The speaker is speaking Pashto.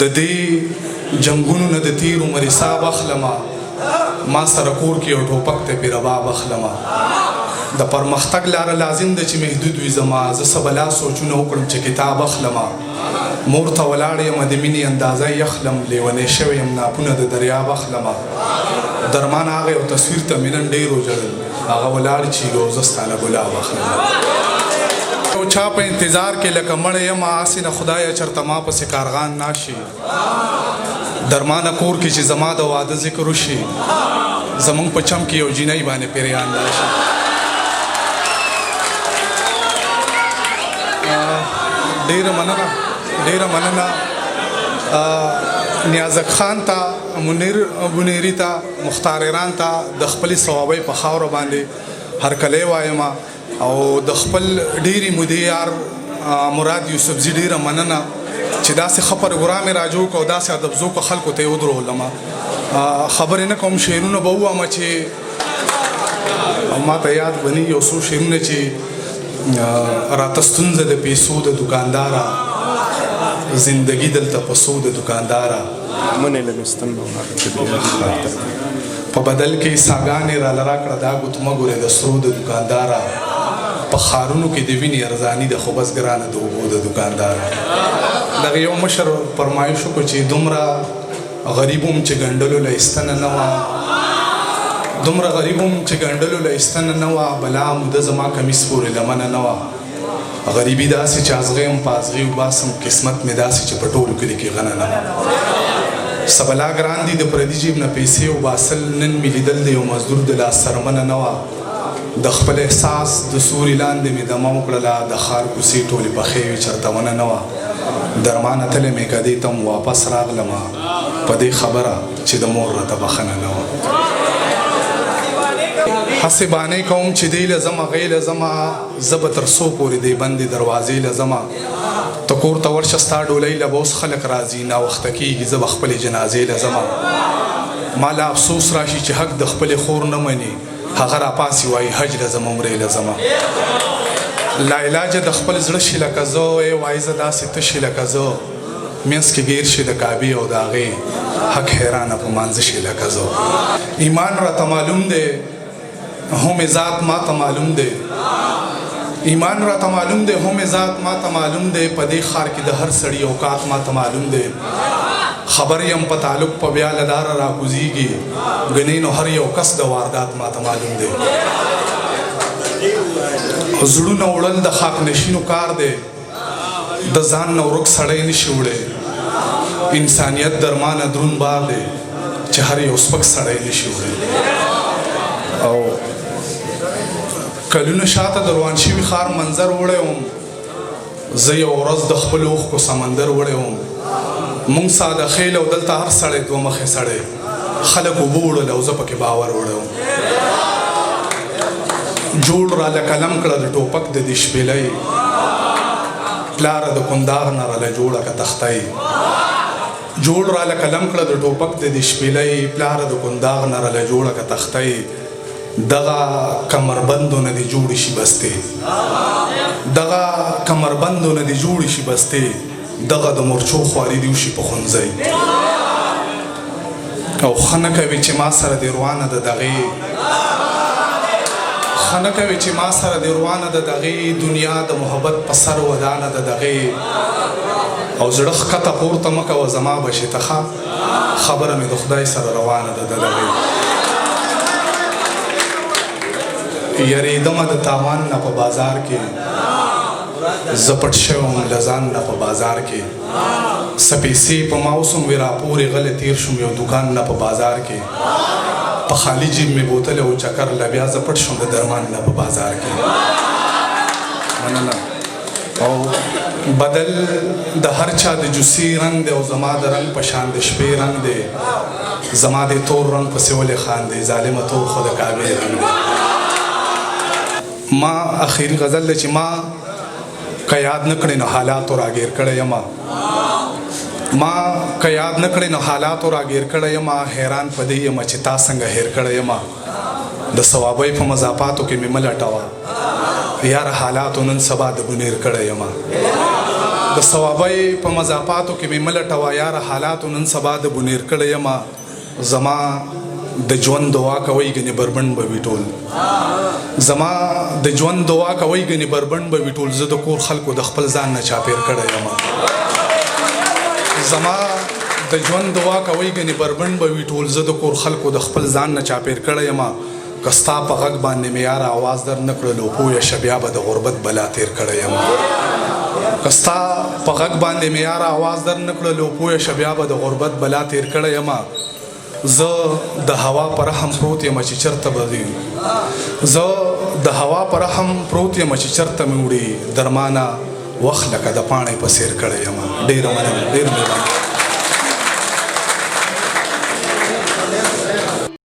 د دې جنگونو نه د تیر عمر حساب اخلمه ما سره کور کې یو ټوپک ته پې رباب اخلمه د پرمختګ لاره لازم ده چې محدود وي زما زه څه بلا سوچونه وکړم چې کتاب اخلمه مور ته ولاړ یم د مینې اندازه یخلم لیونی شوی یم ناپونه د دریاب اخلمه درمان هغه یو تصویر ته مې نن ډېر وژړل هغه ولاړ چې یو زه ستا نه ګلاب اخلمه یو چا په انتظار کې لکه مړی یم هسې نه خدایه چېرته ما پسې کارغان ناشي درمانه کور کې چې زما د واده ذکر وشي زمونږ په چم کې یو جینۍ باندې پیریان راشي ډیره مننه نیازک خان ته منیر بنیری ته مختار ایران ته د خپلې صوابۍ په خاوره باندې هرکلی وایم او د خپل ډیرې مودې یار مراد یوسفزي ډیره مننه چې داسې ښه پروګرام یې راجوړ کړو داسې ادبزوکو خلکو ته یې ودرولم خبرې نه کوم شعرونه به ووایم چې ما ته یاد بني یو څو شعرونه چې راته ستونزه د پیسو د دوکانداره زندگی دلته په سو د دوکانداره په بدل کې ساګانې راله راکړه دا ګوتمه ګورې د سرو د دوکانداره په ښارونو کې د وینې ارزاني ده خو بس ګرانه د اوبو د دوکانداره دغه یو مشر فرمایش وکړو چې دومره غریب وم چې ګنډلو له ایستنه نه وه دومره غریب وم چې ګنډلو له ایستنه نه وه بلا موده زما کمیس پورې لمنه نه وه غریبي داسې چې ازغې یم په ازغې وباسم قسمت مې داسې چې په ټولو کلي کې غنه نه وه څه بلا ګران دي د پردي جیب نه پیسې وباسل نن مې لیدل د یو مزدور د لاس سرمنه نه وه د خپل احساس د سوري لاندې مې دمه وکړله د ښار کوڅې ټولې پخې وې چېرته ونه نه وه درمانه تلې مې کدې ته م واپس راغلمه په دې خبره چې د مور راته بخښنه نه وه هسې بانې کوم چې دی له ځمه غی له ځمه زه به تر څو پورې دی بندې دروازې له ځمه ته کور ته ورشه ستا ډولۍ له به اوس خلک راځي ناوخته کېږي زه به خپلې جنازې له ځمه ما له افسوس راشي چې حق د خپلې خور نه مني هغه راپاسې وایي حج له ځمه عمرې له ځمه لا علاجه د خپل زړه شي لکه زه وایي زه داسې تشي لکه زه منځ کې ګیر شي د کعبې او د هغې حق حیرانه په مانځه شي لکه زه ایمان راته معلوم دی هم ذات ما ته معلوم دی ایمان راته معلوم دی هم ذات ما ته معلوم دی په دې ښار کې د هر سړي اوقات ما ته معلوم دی خبر یم په تعلق په بیا له داره راکوزیږي ګنې نو هر یو کس د واردات ما ته معلوم دی زړونه وړل د خاک نشینو کار دی د ځان نه ورک سړی نشي وړی انسانیت درمانه دروند بار دی چې هر یو سپک سړی نشي وړی او کلونه شاته د روان شوي ښار منظر وړی وم زه یو ورځ د خپلو اوښکو سمندر وړی وم مونږ ساده خیل او دلته هر سړی دوه مخې سړی خلک اوبه وړل او زه پکې باور وړی وم جوړ راله قلم کړه د ټوپک د دې شپېلۍ پلاره د کنداغ نه راله جوړه که تختۍ جوړ راله قلم کړه د ټوپک د دې شپېلۍ پلاره د کنداغ نه راله جوړه که تختۍ دغه کمربندو نه دې جوړې شي بستې دغه کمربندو نه دې جوړې شي بستې دغه د مورچو خواري دې وشي په ښوونځی او ښه نه کوي چې ما سره دې روانه د دغې ښه نه کوي چې ما سره دې روانه د دغې دنیا د محبت په سر ودانه د دغې او زړه ښکته پورته مه کوه زما بشې ته ښه خبره مې د خدای سره روانه ده د دغې یریدمه د تاوان نه په بازار کې زه پټ شوی وم له ځان نه په بازار کې څه پیسې په ما وسم وې راپورې غلی تېر شوم یو دوکان نه په بازار کې په خالي جیب مې بوتل او چکر له بیا زه پټ شوم د درمان نه په بازار کې مننه او بدل د هر چا د جوسي رنګ دی او زما د رنګ په شان د شپې رنګ دی زما د تور رنګ پسې ولې خاندې ظالمه تور خو د کعبې رنګ دی ما اخیری غزل دی چې ما که یاد نه کړې نو حالاتو راګیر کړی یم ما که یاد نه کړې نو حالاتو راګیر کړی یم حیران په دې یم چې تا څنګه هیر کړی یم د ثوابۍ په مضافاتو کې مې مه لټوه یاره حالاتو نن سبا د بنیر کړی یم د ثوابۍ په مضافاتو کې مې ملټوه یاره حالاتو نن سبا د بنیر کړی یمه زما د ژوند دعا کوئ ګنې بربنډ به وي ټول زما د ژوند دعا کوئ ګنې بربنډ به وي ټول زه د کور خلکو د خپل ځان نه چاپېر کړی یم زما د ژوند دعا کوئ ګنې بربنډ به وي ټول زه د کور خلکو د خپل ځان نه چاپېر کړی یم که ستا په غږ باندې مې یاره اواز در نه کړلو پویه شه بیا به د غربت بلا تېر کړی یم که ستا په غږ باندې مې یاره اواز در نه کړلو پویه شه بیا به د غربت بلا تېر کړی یم زه د هوا پر رحم پروت یم چې چېرته به وي زه د هوا پر رحم پروت یم چې چېرته مې وړي درمانه وخت لکه د پاڼې په څېر کړی یم ډېره مننه ډېر مهرباني